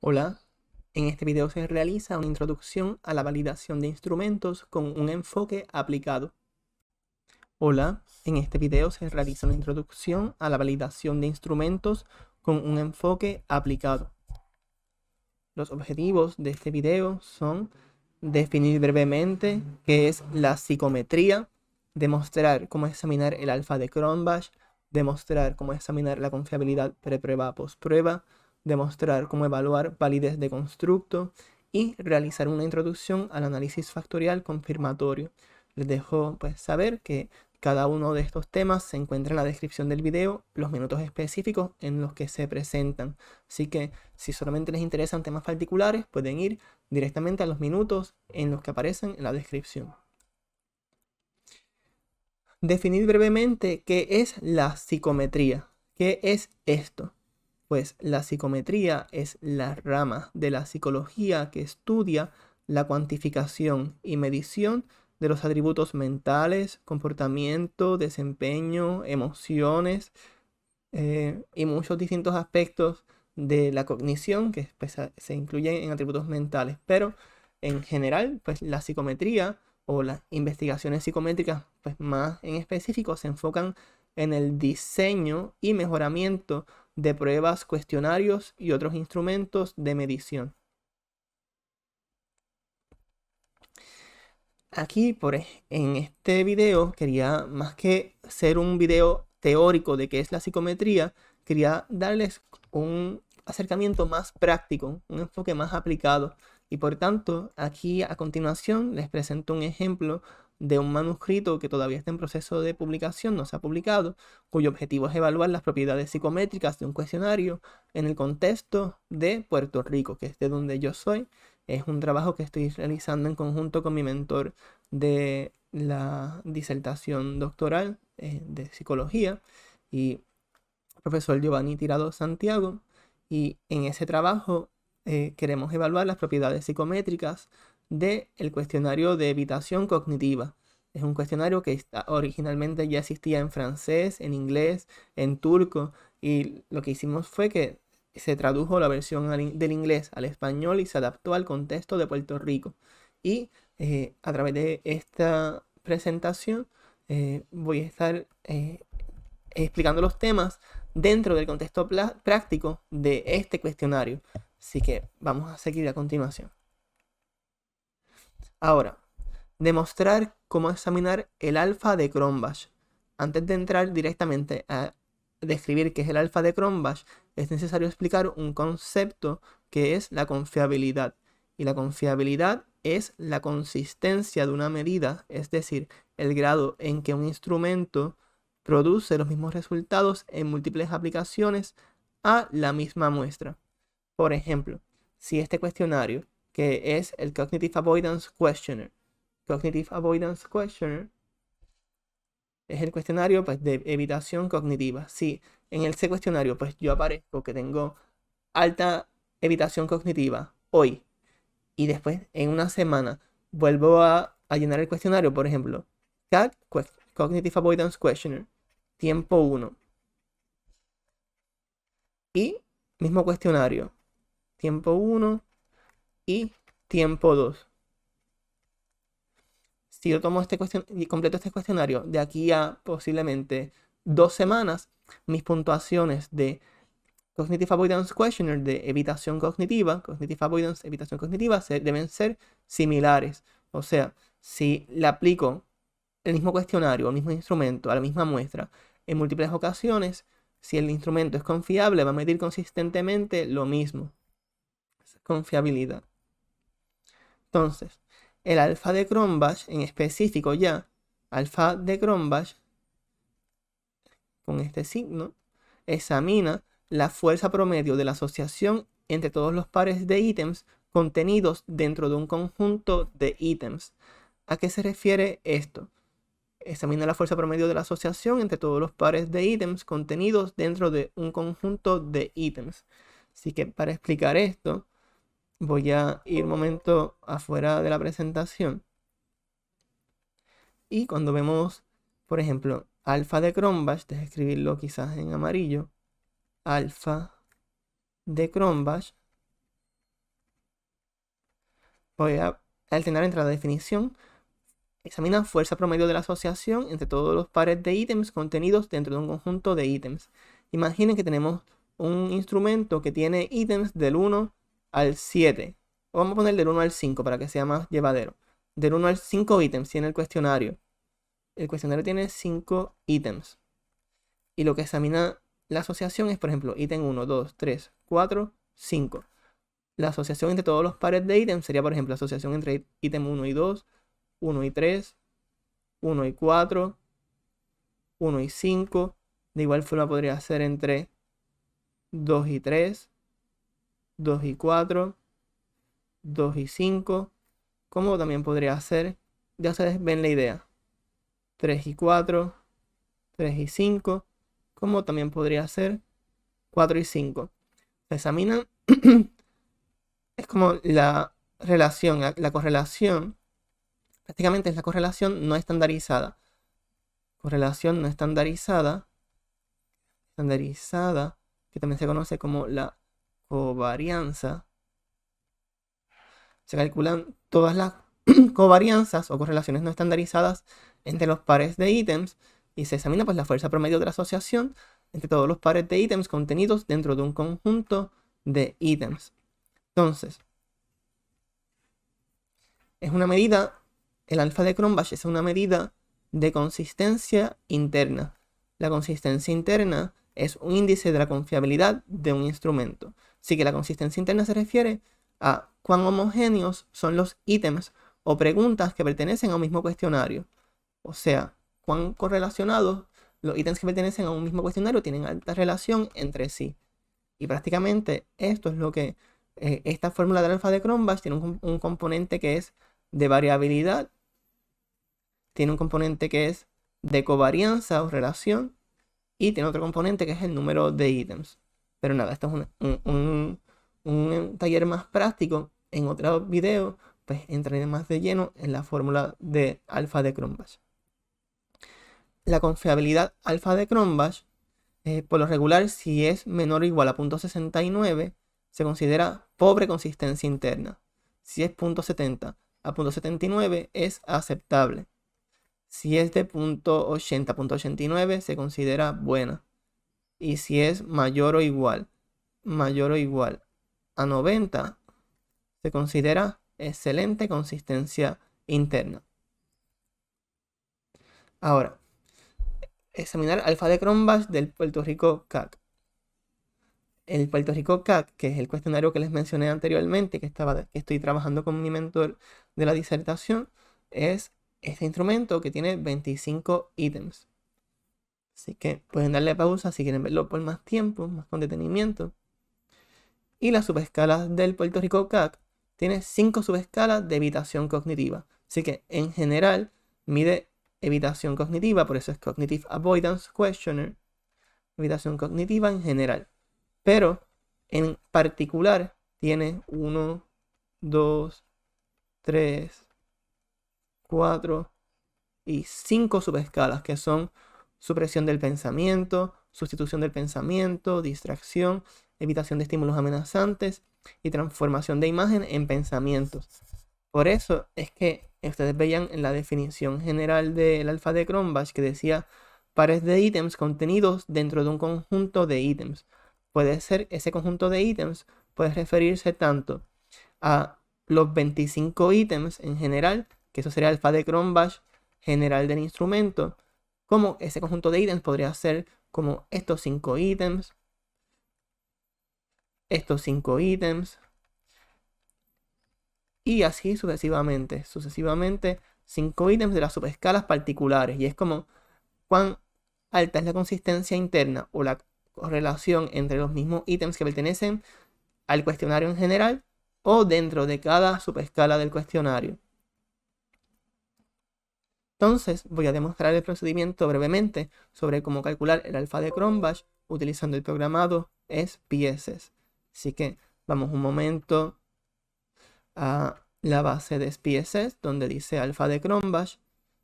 Hola, en este video se realiza una introducción a la validación de instrumentos con un enfoque aplicado. Hola, en este video se realiza una introducción a la validación de instrumentos con un enfoque aplicado. Los objetivos de este video son definir brevemente qué es la psicometría, demostrar cómo examinar el alfa de Cronbach, demostrar cómo examinar la confiabilidad preprueba-postprueba, demostrar cómo evaluar validez de constructo y realizar una introducción al análisis factorial confirmatorio. Les dejo saber que cada uno de estos temas se encuentra en la descripción del video, los minutos específicos en los que se presentan. Así que si solamente les interesan temas particulares, pueden ir directamente a los minutos en los que aparecen en la descripción. Definir brevemente qué es la psicometría. ¿Qué es esto? Pues la psicometría es la rama de la psicología que estudia la cuantificación y medición de los atributos mentales, comportamiento, desempeño, emociones y muchos distintos aspectos de la cognición que se incluyen en atributos mentales. Pero en general, pues la psicometría o las investigaciones psicométricas, pues más en específico, se enfocan en el diseño y mejoramiento de pruebas, cuestionarios y otros instrumentos de medición. Aquí, en este video, quería, más que ser un video teórico de qué es la psicometría, quería darles un acercamiento más práctico, un enfoque más aplicado. Y por tanto, aquí a continuación les presento un ejemplo de un manuscrito que todavía está en proceso de publicación, no se ha publicado, cuyo objetivo es evaluar las propiedades psicométricas de un cuestionario en el contexto de Puerto Rico, que es de donde yo soy. Es un trabajo que estoy realizando en conjunto con mi mentor de la disertación doctoral de psicología y profesor Giovanni Tirado Santiago. Y en ese trabajo queremos evaluar las propiedades psicométricas del cuestionario de evitación cognitiva. Es un cuestionario que originalmente ya existía en francés, en inglés, en turco, y lo que hicimos fue que se tradujo la versión del inglés al español y se adaptó al contexto de Puerto Rico. Y a través de esta presentación voy a estar explicando los temas dentro del contexto práctico de este cuestionario. Así que vamos a seguir a continuación. Ahora, demostrar cómo examinar el alfa de Cronbach. Antes de entrar directamente a describir qué es el alfa de Cronbach, es necesario explicar un concepto que es la confiabilidad. Y la confiabilidad es la consistencia de una medida, es decir, el grado en que un instrumento produce los mismos resultados en múltiples aplicaciones a la misma muestra. Por ejemplo, si este cuestionario, que es el Cognitive Avoidance Questionnaire, es el cuestionario de evitación cognitiva. Si en ese cuestionario yo aparezco que tengo alta evitación cognitiva hoy y después en una semana vuelvo a llenar el cuestionario, por ejemplo, CAQ, Cognitive Avoidance Questionnaire, tiempo 1 y mismo cuestionario, tiempo 1 y tiempo 2. Si yo tomo y completo este cuestionario de aquí a posiblemente 2 semanas, mis puntuaciones de Cognitive Avoidance Questionnaire de evitación cognitiva, Cognitive Avoidance, evitación cognitiva, deben ser similares. O sea, si le aplico el mismo cuestionario, el mismo instrumento, a la misma muestra en múltiples ocasiones, si el instrumento es confiable, va a medir consistentemente lo mismo. Confiabilidad. Entonces, el alfa de Cronbach, en específico ya, alfa de Cronbach, con este signo, examina la fuerza promedio de la asociación entre todos los pares de ítems contenidos dentro de un conjunto de ítems. ¿A qué se refiere esto? Examina la fuerza promedio de la asociación entre todos los pares de ítems contenidos dentro de un conjunto de ítems. Así que para explicar esto, voy a ir un momento afuera de la presentación. Y cuando vemos, por ejemplo, alfa de Cronbach, deje escribirlo quizás en amarillo, alfa de Cronbach, Voy a alternar entre la definición. Examina fuerza promedio de la asociación entre todos los pares de ítems contenidos dentro de un conjunto de ítems. Imaginen que tenemos un instrumento que tiene ítems del 1 al 7. O vamos a poner del 1 al 5 para que sea más llevadero. Del 1 al 5 ítems tiene el cuestionario. El cuestionario tiene 5 ítems. Y lo que examina la asociación es, por ejemplo, ítem 1, 2, 3, 4, 5. La asociación entre todos los pares de ítems sería, por ejemplo, la asociación entre ítem 1 y 2, 1 y 3, 1 y 4, 1 y 5. De igual forma podría ser entre 2 y 3, 2 y 4, 2 y 5. Como también podría ser, ya ustedes ven la idea, 3 y 4, 3 y 5. Como también podría ser 4 y 5. Se examinan, es como la relación, la correlación, prácticamente es la correlación no estandarizada. Correlación no estandarizada, que también se conoce como la covarianza. Se calculan todas las covarianzas o correlaciones no estandarizadas entre los pares de ítems y se examina pues la fuerza promedio de la asociación entre todos los pares de ítems contenidos dentro de un conjunto de ítems. Entonces, es una medida, el alfa de Cronbach es una medida de consistencia interna. La consistencia interna es un índice de la confiabilidad de un instrumento. Así que la consistencia interna se refiere a cuán homogéneos son los ítems o preguntas que pertenecen a un mismo cuestionario. O sea, cuán correlacionados los ítems que pertenecen a un mismo cuestionario tienen alta relación entre sí. Y prácticamente esto es lo que esta fórmula del alfa de Cronbach tiene un componente que es de variabilidad, tiene un componente que es de covarianza o relación y tiene otro componente que es el número de ítems. Pero nada, esto es un taller más práctico. En otro video, pues entraré más de lleno en la fórmula de alfa de Cronbach. La confiabilidad alfa de Cronbach, por lo regular, si es menor o igual a 0.69, se considera pobre consistencia interna. Si es 0.70 a 0.79 es aceptable. Si es de 0.80 a 0.89 se considera buena. Y si es mayor o igual a 90 se considera excelente consistencia interna. Ahora, examinar alfa de Cronbach del Puerto Rico CAC. El Puerto Rico CAC, que es el cuestionario que les mencioné anteriormente, que estoy trabajando con mi mentor de la disertación, es este instrumento que tiene 25 ítems. Así que pueden darle pausa si quieren verlo por más tiempo, más con detenimiento. Y las subescalas del Puerto Rico CAC tiene 5 subescalas de evitación cognitiva. Así que en general mide evitación cognitiva, por eso es Cognitive Avoidance Questionnaire. Evitación cognitiva en general. Pero en particular tiene 1, 2, 3, 4 y 5 subescalas que son supresión del pensamiento, sustitución del pensamiento, distracción, evitación de estímulos amenazantes y transformación de imagen en pensamientos. Por eso es que ustedes veían en la definición general del alfa de Cronbach que decía pares de ítems contenidos dentro de un conjunto de ítems. Puede ser ese conjunto de ítems, puede referirse tanto a los 25 ítems en general, que eso sería alfa de Cronbach general del instrumento, como ese conjunto de ítems podría ser como estos 5 ítems, estos 5 ítems, y así sucesivamente, 5 ítems de las subescalas particulares, y es como cuán alta es la consistencia interna o la correlación entre los mismos ítems que pertenecen al cuestionario en general o dentro de cada subescala del cuestionario. Entonces voy a demostrar el procedimiento brevemente sobre cómo calcular el alfa de Cronbach utilizando el programado SPSS. Así que vamos un momento a la base de SPSS donde dice alfa de Cronbach.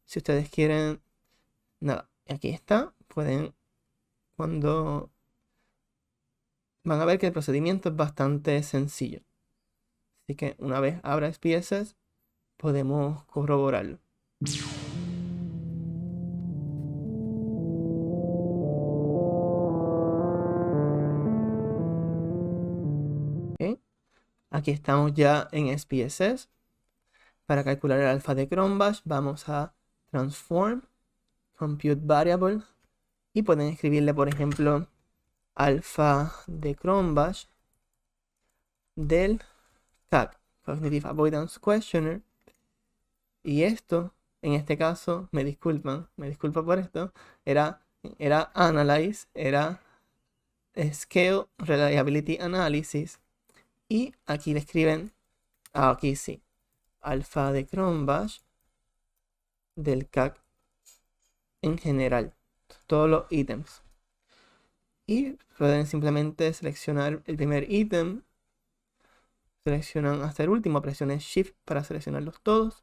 Si ustedes quieren, nada, aquí está. Pueden, van a ver que el procedimiento es bastante sencillo. Así que una vez abra SPSS, podemos corroborarlo. ¿Ok? Aquí estamos ya en SPSS. Para calcular el alfa de Cronbach, vamos a transform, compute variable, y pueden escribirle, por ejemplo, alfa de Cronbach del CAQ, Cognitive Avoidance Questionnaire. Y esto, en este caso, me disculpo por esto, era Analyze, era Scale Reliability Analysis. Y aquí le escriben, aquí sí, alfa de Cronbach del CAQ en general, todos los ítems. Y pueden simplemente seleccionar el primer ítem, seleccionan hasta el último, presionen Shift para seleccionarlos todos.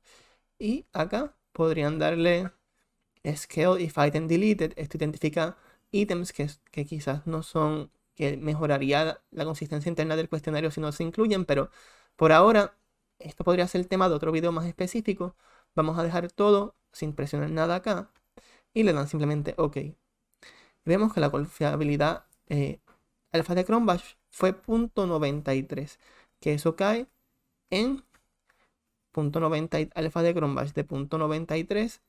Y acá podrían darle Scale if item deleted. Esto identifica ítems que quizás no son, que mejoraría la consistencia interna del cuestionario si no se incluyen, pero por ahora esto podría ser el tema de otro video más específico. Vamos a dejar todo sin presionar nada acá y le dan simplemente OK. Vemos que la confiabilidad alfa de Cronbach fue 0.93, que eso cae en 0.90, alfa de Cronbach de 0.93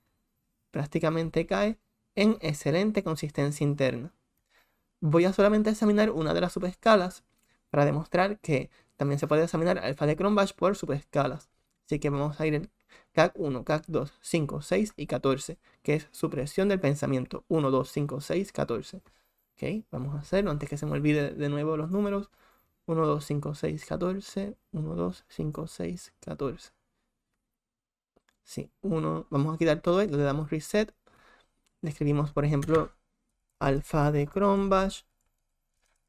prácticamente cae en excelente consistencia interna. Voy a solamente examinar una de las subescalas para demostrar que también se puede examinar alfa de Cronbach por subescalas. Así que vamos a ir en CAQ 1, CAQ 2, 5, 6 y 14, que es supresión del pensamiento. 1, 2, 5, 6, 14. Ok, vamos a hacerlo antes que se me olvide de nuevo los números. 1, 2, 5, 6, 14. 1, 2, 5, 6, 14. Sí, vamos a quitar todo esto, le damos reset. Le escribimos, por ejemplo, alfa de Cronbach,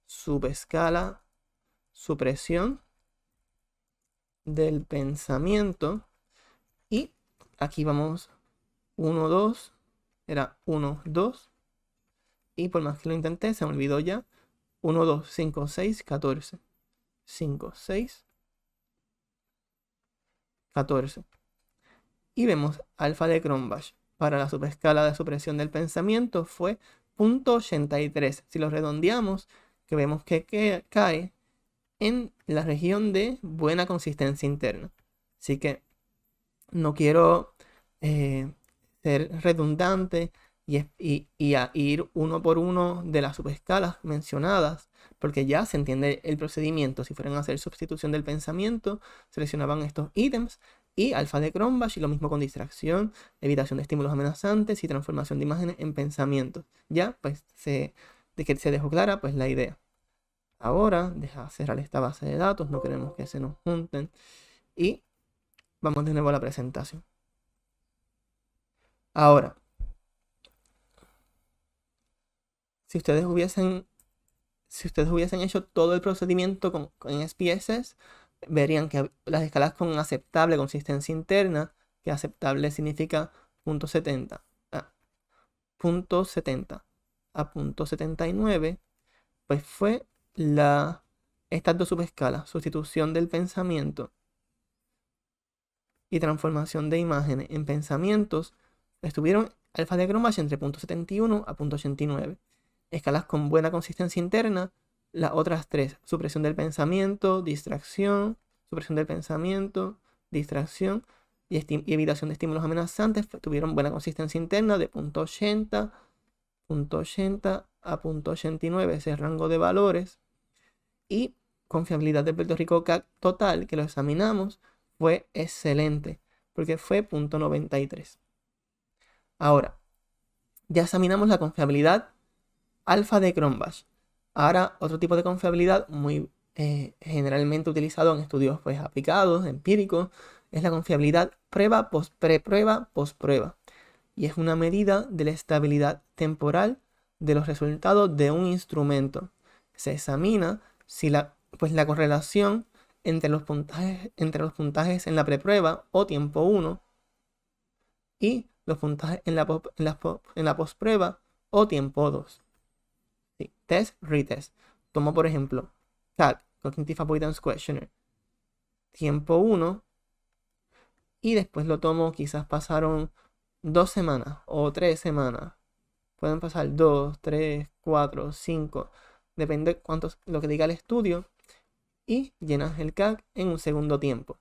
subescala, supresión del pensamiento. Y aquí vamos 1, 2, era 1, 2. Y por más que lo intenté, se me olvidó ya. 1, 2, 5, 6, 14. 5, 6, 14. Y vemos alfa de Cronbach para la subescala de supresión del pensamiento fue 0.83. Si lo redondeamos, que vemos que cae en la región de buena consistencia interna. Así que no quiero ser redundante y a ir uno por uno de las subescalas mencionadas, porque ya se entiende el procedimiento. Si fueran a hacer sustitución del pensamiento, seleccionaban estos ítems y alfa de Cronbach, y lo mismo con distracción, evitación de estímulos amenazantes y transformación de imágenes en pensamientos. Ya, pues, de que se dejó clara pues la idea. Ahora, deja cerrar esta base de datos, no queremos que se nos junten. Y vamos de nuevo a la presentación. Ahora, si ustedes hubiesen hecho todo el procedimiento con SPSS, verían que las escalas con aceptable consistencia interna, que aceptable significa 0.70 a 0.70 a 0.79, pues fue estas dos subescalas, sustitución del pensamiento y transformación de imágenes en pensamientos, estuvieron alfa de Cronbach entre 0.71 a 0.89. Escalas con buena consistencia interna, las otras tres, supresión del pensamiento, distracción, supresión del pensamiento, distracción y evitación de estímulos amenazantes, tuvieron buena consistencia interna de 0.80, 0.80 a 0.89, ese rango de valores. Y confiabilidad de Puerto Rico CAQ total, que lo examinamos, fue excelente, porque fue 0.93. Ahora, ya examinamos la confiabilidad alfa de Cronbach. Ahora, otro tipo de confiabilidad muy generalmente utilizado en estudios pues, aplicados, empíricos, es la confiabilidad prueba, preprueba, postprueba. Y es una medida de la estabilidad temporal de los resultados de un instrumento. Se examina si la correlación entre los puntajes en la preprueba o tiempo 1 y los puntajes en la postprueba o tiempo 2. Sí, test, retest. Tomo por ejemplo CAQ, Cognitive Avoidance Questionnaire. tiempo 1 y después lo tomo, quizás pasaron 2 semanas o 3 semanas. Pueden pasar 2, 3, 4, 5, depende cuántos lo que diga el estudio, y llenas el CAC en un segundo tiempo.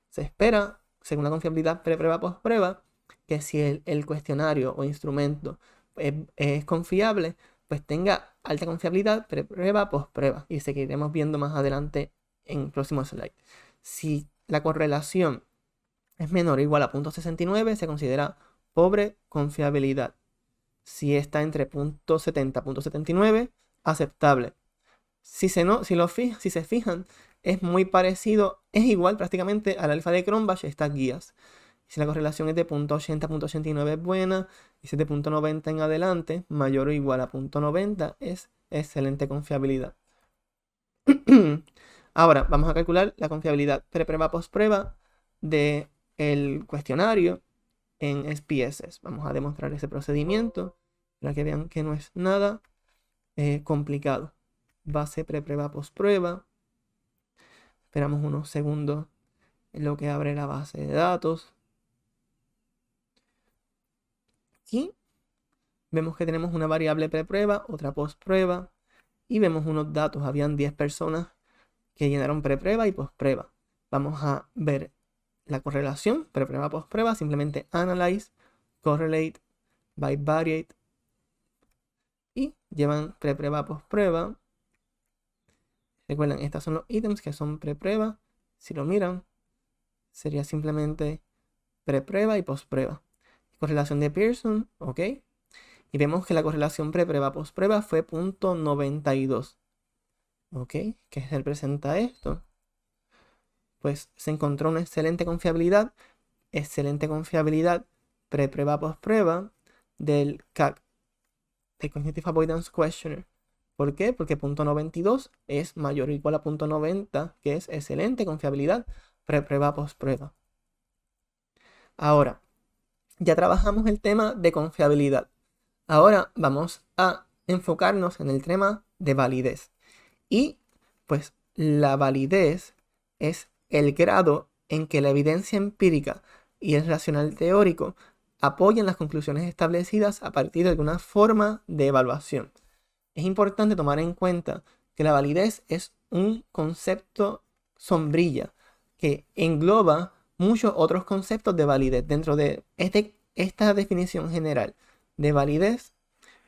Se espera, según la confiabilidad pre-prueba post-prueba, que si el cuestionario o instrumento es confiable, pues tenga alta confiabilidad pre-prueba post-prueba, y seguiremos viendo más adelante en el próximo slide. Si la correlación es menor o igual a 0.69, se considera pobre confiabilidad. Si está entre 0.70 y 0.79, aceptable. Si se fijan, es muy parecido, es igual prácticamente al alfa de Cronbach, estas guías. Si la correlación es de 0.80 a 0.89 es buena, y si es de 0.90 en adelante, mayor o igual a 0.90, es excelente confiabilidad. Ahora, vamos a calcular la confiabilidad pre-prueba post-prueba del cuestionario en SPSS. Vamos a demostrar ese procedimiento para que vean que no es nada complicado. Base pre-prueba post-prueba. Esperamos unos segundos en lo que abre la base de datos. Y vemos que tenemos una variable pre-prueba, otra post-prueba. Y vemos unos datos. Habían 10 personas que llenaron pre-prueba y post-prueba. Vamos a ver la correlación pre-prueba post-prueba. Simplemente analyze, correlate, bivariate. Y llevan pre-prueba post-prueba. Recuerden, estos son los ítems que son pre-prueba. Si lo miran, sería simplemente pre-prueba y post-prueba. Correlación de Pearson, ok. Y vemos que la correlación pre-prueba post-prueba fue 0.92. Ok, ¿qué representa esto? Pues se encontró una excelente confiabilidad pre-prueba post-prueba del CAQ, del Cognitive Avoidance Questionnaire. ¿Por qué? Porque 0.92 es mayor o igual a 0.90, que es excelente confiabilidad pre-prueba post-prueba. Ahora, ya trabajamos el tema de confiabilidad. Ahora vamos a enfocarnos en el tema de validez. Y pues la validez es el grado en que la evidencia empírica y el racional teórico apoyan las conclusiones establecidas a partir de alguna forma de evaluación. Es importante tomar en cuenta que la validez es un concepto sombrilla que engloba muchos otros conceptos de validez. Dentro de esta definición general de validez,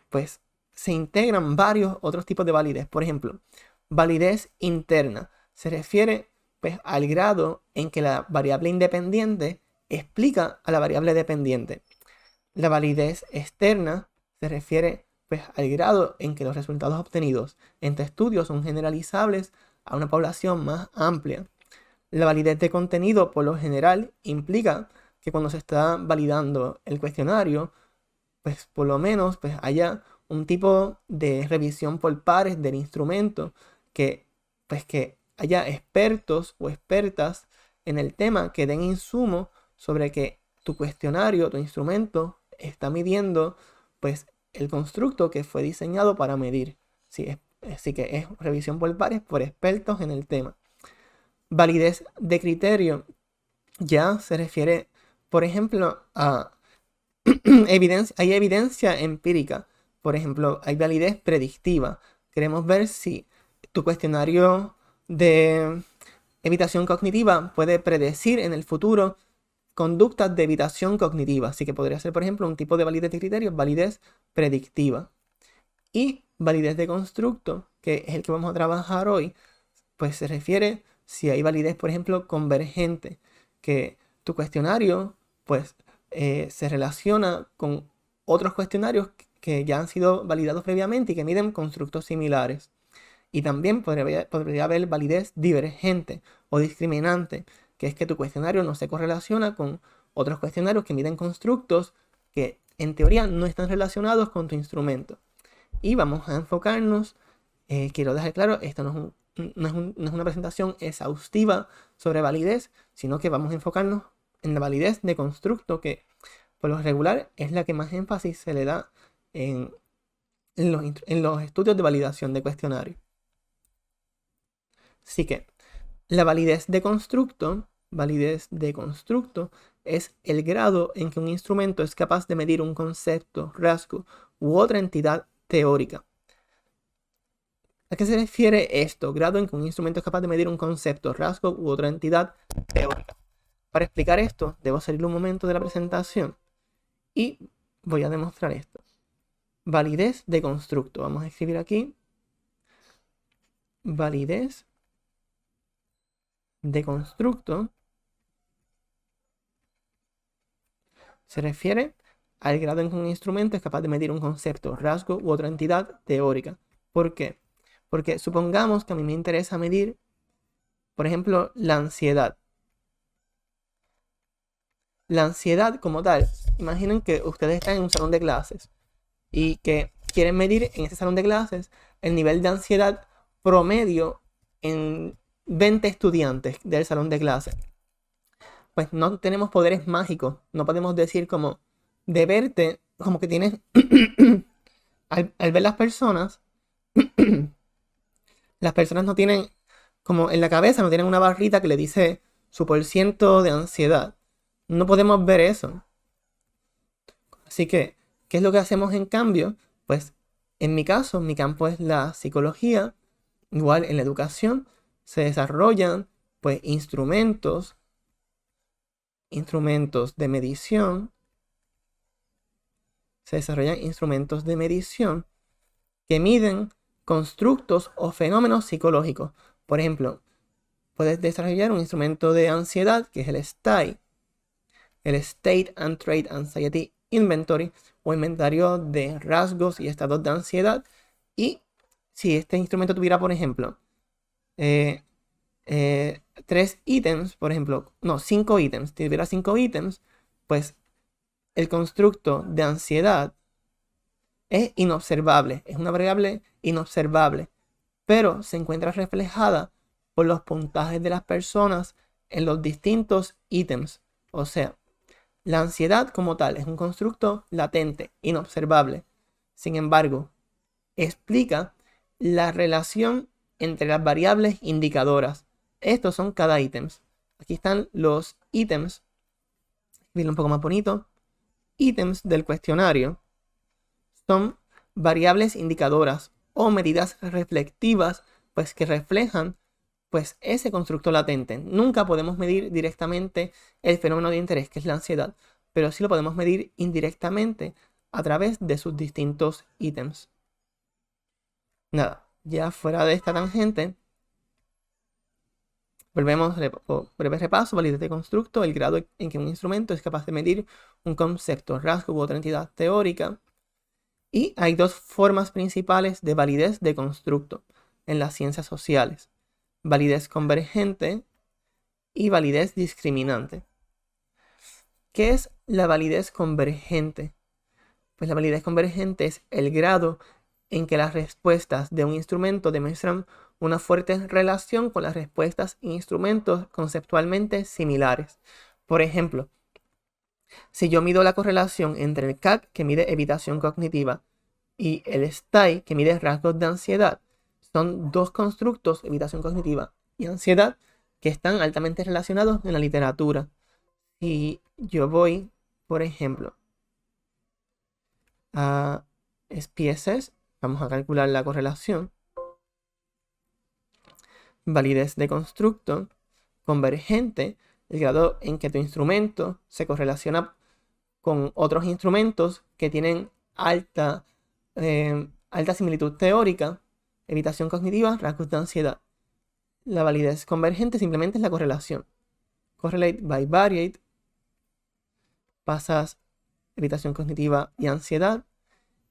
pues se integran varios otros tipos de validez. Por ejemplo, validez interna se refiere pues al grado en que la variable independiente explica a la variable dependiente. La validez externa se refiere pues al grado en que los resultados obtenidos en tu estudio son generalizables a una población más amplia. La validez de contenido por lo general implica que cuando se está validando el cuestionario, pues por lo menos pues haya un tipo de revisión por pares del instrumento, que pues que haya expertos o expertas en el tema que den insumo sobre que tu cuestionario, tu instrumento está midiendo pues el constructo que fue diseñado para medir. Sí, así que es revisión por pares por expertos en el tema. Validez de criterio ya se refiere, por ejemplo, a hay evidencia empírica. Por ejemplo, hay validez predictiva. Queremos ver si tu cuestionario de evitación cognitiva puede predecir en el futuro conductas de evitación cognitiva. Así que podría ser, por ejemplo, un tipo de validez de criterio, validez predictiva. Y validez de constructo, que es el que vamos a trabajar hoy, pues se refiere si hay validez, por ejemplo, convergente, que tu cuestionario, pues, se relaciona con otros cuestionarios que ya han sido validados previamente y que miden constructos similares. Y también podría haber validez divergente o discriminante, que es que tu cuestionario no se correlaciona con otros cuestionarios que miden constructos que en teoría no están relacionados con tu instrumento. Y vamos a enfocarnos, quiero dejar claro, esto no es una presentación exhaustiva sobre validez, sino que vamos a enfocarnos en la validez de constructo, que por lo regular es la que más énfasis se le da en los estudios de validación de cuestionarios. Así que La validez de constructo es el grado en que un instrumento es capaz de medir un concepto, rasgo u otra entidad teórica. ¿A qué se refiere esto? Grado en que un instrumento es capaz de medir un concepto, rasgo u otra entidad teórica. Para explicar esto, debo salir un momento de la presentación y voy a demostrar esto. Validez de constructo. Vamos a escribir aquí. Validez de constructo se refiere al grado en que un instrumento es capaz de medir un concepto, rasgo u otra entidad teórica. ¿Por qué? Porque supongamos que a mí me interesa medir, por ejemplo, la ansiedad. La ansiedad como tal, imaginen que ustedes están en un salón de clases y que quieren medir en ese salón de clases el nivel de ansiedad promedio en 20 estudiantes del salón de clases. Pues no tenemos poderes mágicos, no podemos decir como de verte, como que tienes, al ver las personas no tienen, como en la cabeza no tienen una barrita que le dice su porciento de ansiedad. No podemos ver eso. Así que, ¿qué es lo que hacemos en cambio? Pues en mi caso, mi campo es la psicología. Igual en la educación se desarrollan pues instrumentos de medición. Se desarrollan instrumentos de medición que miden constructos o fenómenos psicológicos. Por ejemplo, puedes desarrollar un instrumento de ansiedad que es el STAI, el State and Trait Anxiety Inventory, o inventario de rasgos y estados de ansiedad. Y si este instrumento tuviera, por ejemplo, 3 ítems, por ejemplo, no, 5 ítems, si tuviera 5 ítems, pues el constructo de ansiedad es inobservable, es una variable inobservable, pero se encuentra reflejada por los puntajes de las personas en los distintos ítems. O sea, la ansiedad como tal es un constructo latente, inobservable. Sin embargo, explica la relación entre las variables indicadoras. Estos son cada ítem. Aquí están los ítems. Escribirlo un poco más bonito. Ítems del cuestionario son variables indicadoras o medidas reflectivas, pues que reflejan pues ese constructo latente. Nunca podemos medir directamente el fenómeno de interés, que es la ansiedad, pero sí lo podemos medir indirectamente a través de sus distintos ítems. Nada, ya fuera de esta tangente, volvemos, breve repaso, validez de constructo, el grado en que un instrumento es capaz de medir un concepto, rasgo u otra entidad teórica. Y hay dos formas principales de validez de constructo en las ciencias sociales: validez convergente y validez discriminante. ¿Qué es la validez convergente? Pues la validez convergente es el grado en que las respuestas de un instrumento demuestran una fuerte relación con las respuestas e instrumentos conceptualmente similares. Por ejemplo, si yo mido la correlación entre el CAC, que mide evitación cognitiva, y el STAI, que mide rasgos de ansiedad, son dos constructos, evitación cognitiva y ansiedad, que están altamente relacionados en la literatura. Si yo voy, por ejemplo, a SPSS, vamos a calcular la correlación. Validez de constructo convergente, el grado en que tu instrumento se correlaciona con otros instrumentos que tienen alta similitud teórica, evitación cognitiva, rasgos de ansiedad. La validez convergente simplemente es la correlación. Correlate by variate. Pasas evitación cognitiva y ansiedad.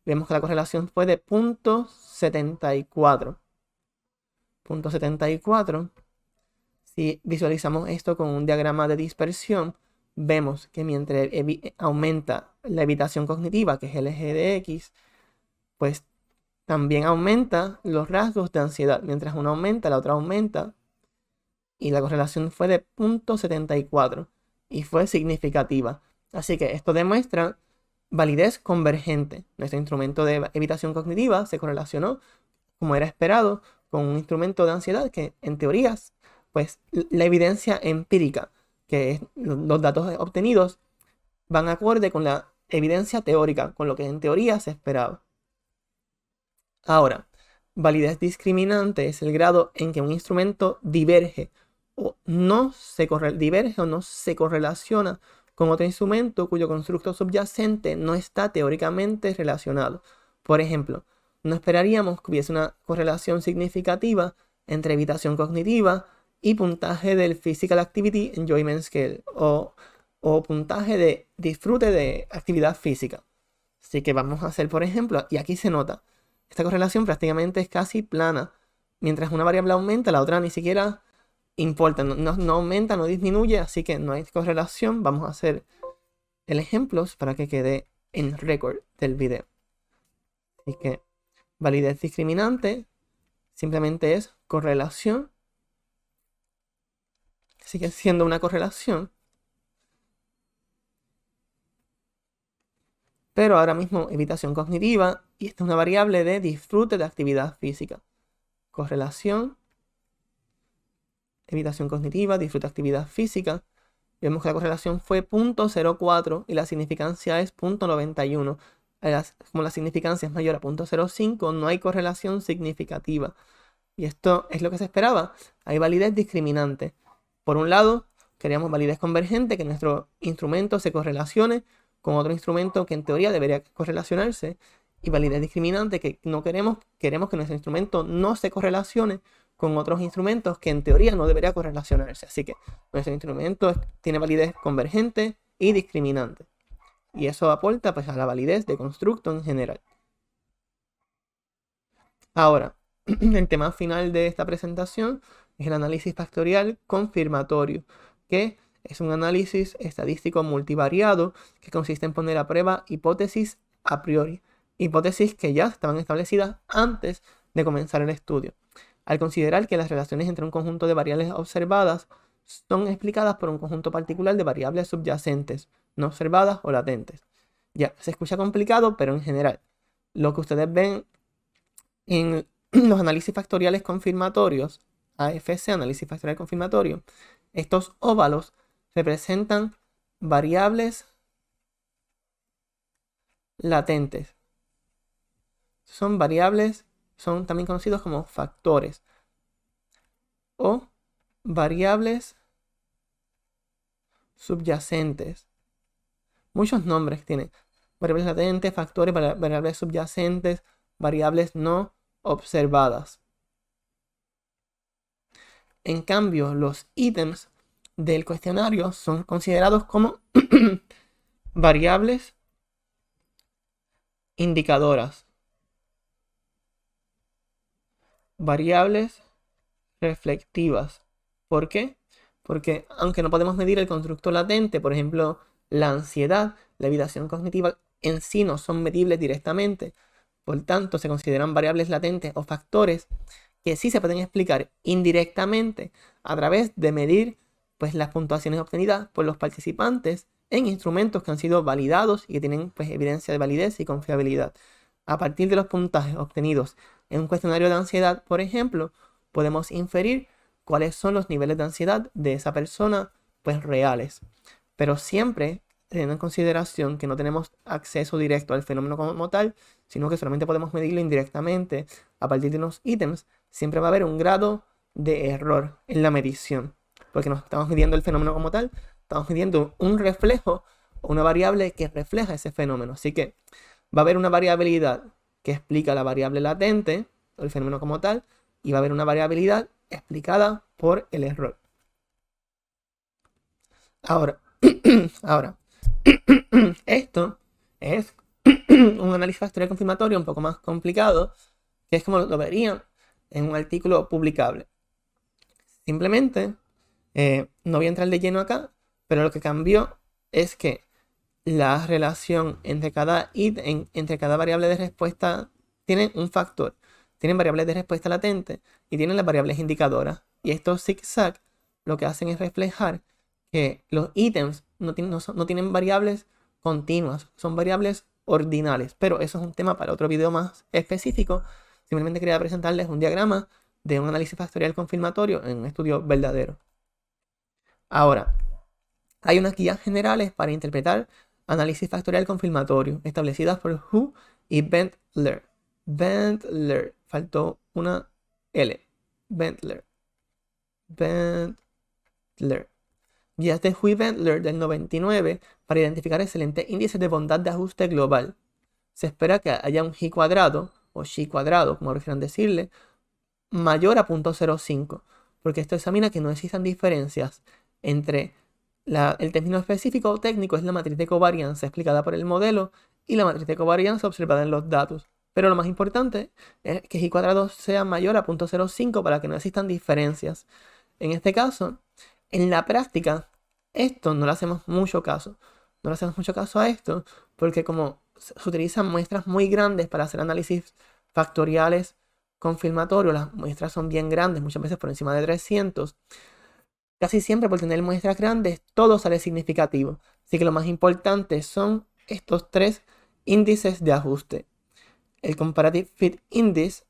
Vemos que la correlación fue de 0.74. 0.74. Si visualizamos esto con un diagrama de dispersión, vemos que mientras aumenta la evitación cognitiva, que es el eje de X, pues también aumenta los rasgos de ansiedad. Mientras una aumenta, la otra aumenta. Y la correlación fue de 0.74 y fue significativa. Así que esto demuestra validez convergente. Nuestro instrumento de evitación cognitiva se correlacionó, como era esperado, con un instrumento de ansiedad que en teoría pues la evidencia empírica, que es los datos obtenidos, van acorde con la evidencia teórica, con lo que en teoría se esperaba. Ahora, validez discriminante es el grado en que un instrumento diverge o no se correlaciona con otro instrumento cuyo constructo subyacente no está teóricamente relacionado. Por ejemplo, no esperaríamos que hubiese una correlación significativa entre evitación cognitiva y puntaje del Physical Activity Enjoyment Scale o puntaje de disfrute de actividad física. Así que vamos a hacer, por ejemplo, y aquí se nota, esta correlación prácticamente es casi plana. Mientras una variable aumenta, la otra ni siquiera importa, no aumenta, no disminuye, así que no hay correlación. Vamos a hacer el ejemplo para que quede en récord del video. Así que validez discriminante simplemente es correlación. Sigue siendo una correlación. Pero ahora mismo evitación cognitiva, y esta es una variable de disfrute de actividad física. Correlación, evitación cognitiva, disfrute de actividad física. Vemos que la correlación fue 0.04 y la significancia es 0.91. Como la significancia es mayor a 0.05, no hay correlación significativa. Y esto es lo que se esperaba. Hay validez discriminante. Por un lado, queríamos validez convergente, que nuestro instrumento se correlacione con otro instrumento que en teoría debería correlacionarse. Y validez discriminante, que no queremos que nuestro instrumento no se correlacione con otros instrumentos que en teoría no debería correlacionarse. Así que nuestro instrumento tiene validez convergente y discriminante. Y eso aporta pues a la validez de constructo en general. Ahora, el tema final de esta presentación es el análisis factorial confirmatorio, que es un análisis estadístico multivariado que consiste en poner a prueba hipótesis a priori, hipótesis que ya estaban establecidas antes de comenzar el estudio, al considerar que las relaciones entre un conjunto de variables observadas son explicadas por un conjunto particular de variables subyacentes, no observadas o latentes. Ya, se escucha complicado, pero en general, lo que ustedes ven en los análisis factoriales confirmatorios, AFC, análisis factorial confirmatorio, estos óvalos representan variables latentes. Son variables, son también conocidos como factores o variables subyacentes. Muchos nombres tienen. Variables latentes, factores, variables subyacentes, variables no observadas. En cambio, los ítems del cuestionario son considerados como variables indicadoras, variables reflectivas. ¿Por qué? Porque aunque no podemos medir el constructo latente, por ejemplo, la ansiedad, la evitación cognitiva en sí no son medibles directamente, por tanto se consideran variables latentes o factores que sí se pueden explicar indirectamente a través de medir pues, las puntuaciones obtenidas por los participantes en instrumentos que han sido validados y que tienen pues, evidencia de validez y confiabilidad. A partir de los puntajes obtenidos en un cuestionario de ansiedad, por ejemplo, podemos inferir cuáles son los niveles de ansiedad de esa persona pues reales. Pero siempre teniendo en consideración que no tenemos acceso directo al fenómeno como tal, sino que solamente podemos medirlo indirectamente a partir de unos ítems, siempre va a haber un grado de error en la medición, porque no estamos midiendo el fenómeno como tal, estamos midiendo un reflejo o una variable que refleja ese fenómeno. Así que va a haber una variabilidad que explica la variable latente, o el fenómeno como tal, y va a haber una variabilidad explicada por el error. Ahora, esto es un análisis factorial confirmatorio un poco más complicado, que es como lo verían en un artículo publicable. Simplemente, no voy a entrar de lleno acá, pero lo que cambió es que la relación entre cada variable de respuesta tiene un factor. Tienen variables de respuesta latente y tienen las variables indicadoras. Y estos zigzag lo que hacen es reflejar que los ítems no tienen variables continuas, son variables ordinales. Pero eso es un tema para otro video más específico. Simplemente quería presentarles un diagrama de un análisis factorial confirmatorio en un estudio verdadero. Ahora, hay unas guías generales para interpretar análisis factorial confirmatorio establecidas por Hu y Bentler. Bentler, faltó una L. Bentler. Guías de Hu y Bentler del 99 para identificar excelentes índices de bondad de ajuste global. Se espera que haya un Hi cuadrado, o Xi cuadrado, como prefieran decirle, mayor a 0.05, porque esto examina que no existan diferencias entre el término específico o técnico, es la matriz de covarianza explicada por el modelo y la matriz de covarianza observada en los datos. Pero lo más importante es que Xi cuadrado sea mayor a 0.05 para que no existan diferencias. En este caso, en la práctica, esto no le hacemos mucho caso. No le hacemos mucho caso a esto porque como se utilizan muestras muy grandes para hacer análisis factoriales confirmatorios, las muestras son bien grandes, muchas veces por encima de 300. Casi siempre por tener muestras grandes, todo sale significativo. Así que lo más importante son estos tres índices de ajuste. El Comparative Fit Index,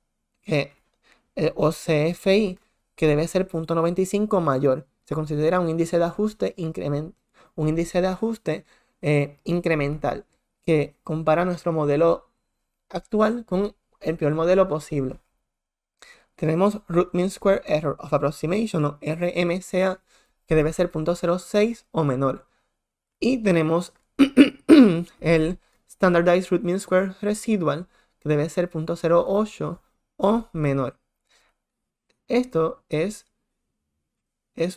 o CFI, que debe ser 0.95 mayor. Se considera un índice de ajuste incremental que compara nuestro modelo actual con el peor modelo posible. Tenemos Root Mean Square Error of Approximation, o RMSA, que debe ser 0.06 o menor. Y tenemos el Standardized Root Mean Square Residual, que debe ser 0.08 o menor. Esto es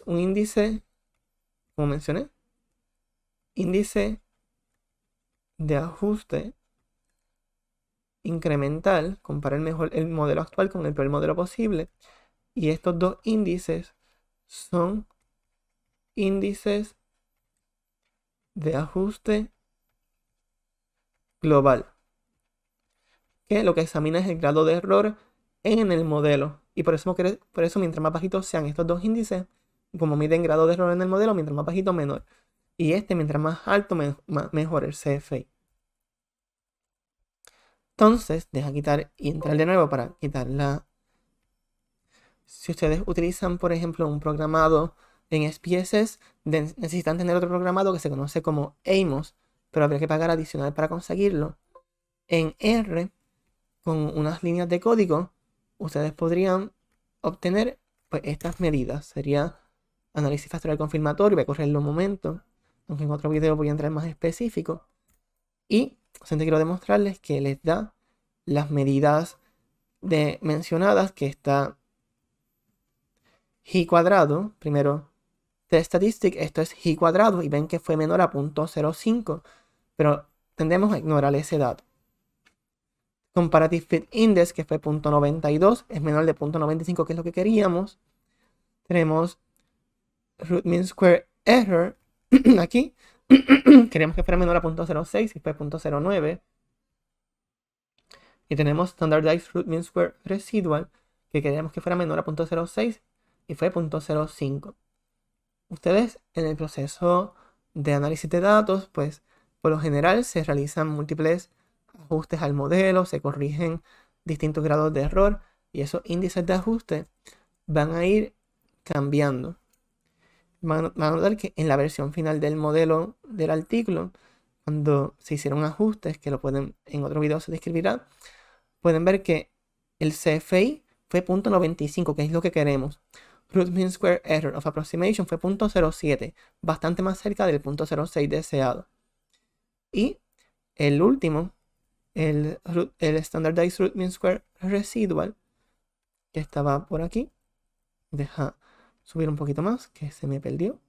un índice, como mencioné, índice de ajuste incremental, compara el modelo actual con el peor modelo posible. Y estos dos índices son índices de ajuste global, que lo que examina es el grado de error en el modelo. Y por eso mientras más bajitos sean estos dos índices, como miden grado de error en el modelo, mientras más bajito, menor. Y mientras más alto, mejor el CFI. Entonces, deja quitar y entrar de nuevo para quitarla. Si ustedes utilizan, por ejemplo, un programado en SPSS, necesitan tener otro programado que se conoce como AMOS, pero habría que pagar adicional para conseguirlo. En R, con unas líneas de código, ustedes podrían obtener pues, estas medidas. Sería análisis factorial confirmatorio, voy a correrlo un momento, aunque en otro video voy a entrar más específico. Y quiero demostrarles que les da las medidas mencionadas, que está Hi cuadrado, primero test statistic, esto es Hi cuadrado, y ven que fue menor a 0.05, pero tendemos a ignorar ese dato. Comparative Fit Index, que fue 0.92, es menor de 0.95, que es lo que queríamos. Tenemos Root Mean Square Error, aquí, queríamos que fuera menor a 0.06 y fue 0.09. Y tenemos Standardized Root Mean Square Residual, que queríamos que fuera menor a 0.06 y fue 0.05. Ustedes en el proceso de análisis de datos, pues por lo general se realizan múltiples ajustes al modelo, se corrigen distintos grados de error y esos índices de ajuste van a ir cambiando. Van a notar que en la versión final del modelo del artículo, cuando se hicieron ajustes, que en otro video se describirá, pueden ver que el CFI fue 0.95, que es lo que queremos. Root Mean Square Error of Approximation fue 0.07, bastante más cerca del 0.06 deseado. Y el último, el Standardized Root Mean Square Residual, que estaba por aquí. Deja subir un poquito más, que se me perdió.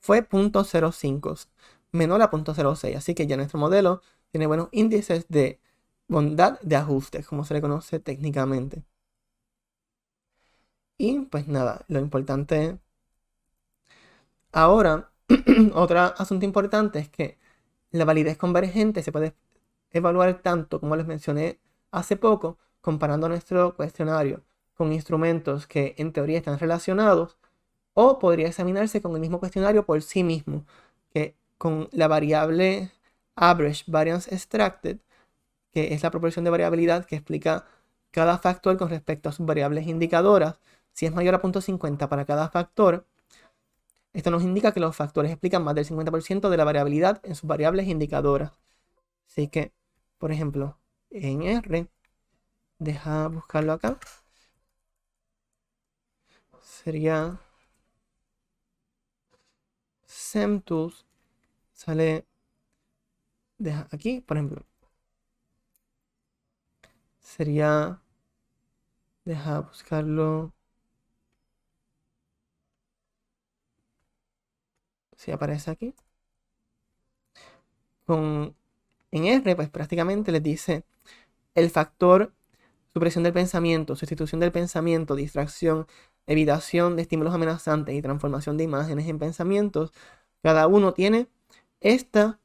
Fue 0.05, menor a 0.06. Así que ya nuestro modelo tiene buenos índices de bondad de ajustes, como se le conoce técnicamente. Y pues nada, lo importante ahora, otro asunto importante es que la validez convergente se puede evaluar tanto, como les mencioné hace poco, comparando nuestro cuestionario con instrumentos que en teoría están relacionados, o podría examinarse con el mismo cuestionario por sí mismo, que con la variable Average Variance Extracted, que es la proporción de variabilidad que explica cada factor con respecto a sus variables indicadoras. Si es mayor a 0.50 para cada factor, esto nos indica que los factores explican más del 50% de la variabilidad en sus variables indicadoras. Así que, por ejemplo, en R, deja buscarlo acá, sería SemTools, sale, deja aquí, por ejemplo, sería, deja buscarlo, si aparece aquí, en R, pues prácticamente les dice el factor supresión del pensamiento, sustitución del pensamiento, distracción, evitación de estímulos amenazantes y transformación de imágenes en pensamientos. Cada uno tiene esta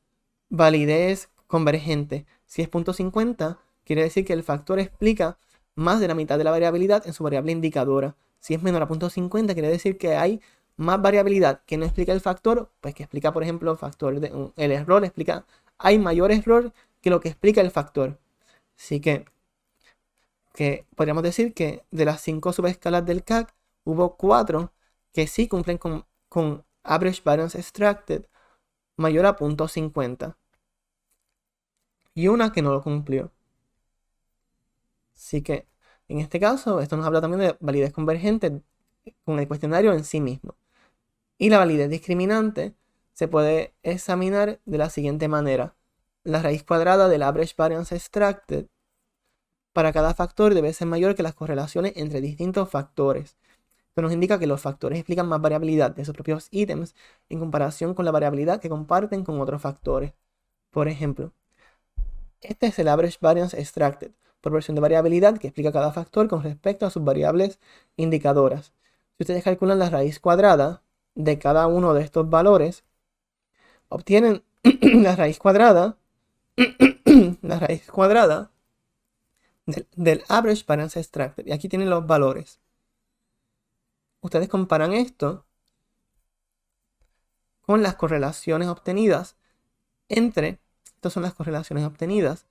validez convergente. Si es 0.50, quiere decir que el factor explica más de la mitad de la variabilidad en su variable indicadora. Si es menor a 0.50, quiere decir que hay más variabilidad que no explica el factor, pues que explica, por ejemplo, el error, explica, hay mayor error que lo que explica el factor. Así que podríamos decir que de las 5 subescalas del CAC, hubo 4 que sí cumplen con Average Variance Extracted mayor a 0.50 y una que no lo cumplió. Así que en este caso, esto nos habla también de validez convergente con el cuestionario en sí mismo. Y la validez discriminante se puede examinar de la siguiente manera. La raíz cuadrada del Average Variance Extracted para cada factor debe ser mayor que las correlaciones entre distintos factores. Esto nos indica que los factores explican más variabilidad de sus propios ítems en comparación con la variabilidad que comparten con otros factores. Por ejemplo, este es el Average Variance Extracted, proporción de variabilidad que explica cada factor con respecto a sus variables indicadoras. Si ustedes calculan la raíz cuadrada de cada uno de estos valores, obtienen la raíz cuadrada, del Average Variance Extracted. Y aquí tienen los valores. Ustedes comparan esto con las correlaciones obtenidas estas son las correlaciones obtenidas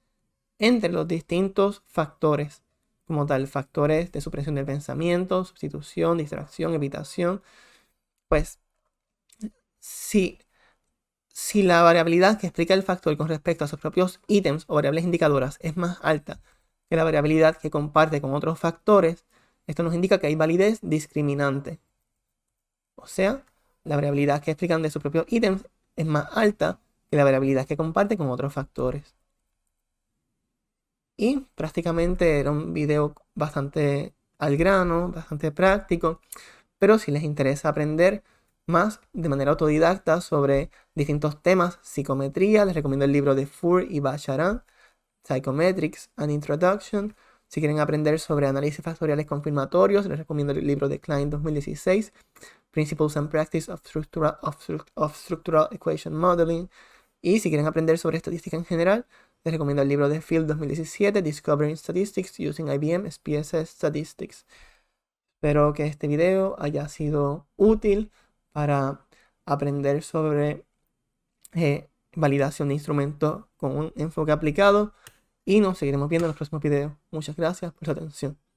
entre los distintos factores, como tal, factores de supresión del pensamiento, sustitución, distracción, evitación. Pues, si la variabilidad que explica el factor con respecto a sus propios ítems o variables indicadoras es más alta que la variabilidad que comparte con otros factores, esto nos indica que hay validez discriminante. O sea, la variabilidad que explican de sus propios ítems es más alta que la variabilidad que comparte con otros factores. Y prácticamente era un video bastante al grano, bastante práctico, pero si les interesa aprender más de manera autodidacta sobre distintos temas, psicometría, les recomiendo el libro de Fur y Bacharan, Psychometrics An Introduction. Si quieren aprender sobre análisis factoriales confirmatorios, les recomiendo el libro de Klein 2016, Principles and Practice of Structural Equation Modeling. Y si quieren aprender sobre estadística en general, les recomiendo el libro de Field 2017, Discovering Statistics Using IBM SPSS Statistics. Espero que este video haya sido útil para aprender sobre validación de instrumentos con un enfoque aplicado y nos seguiremos viendo en los próximos videos. Muchas gracias por su atención.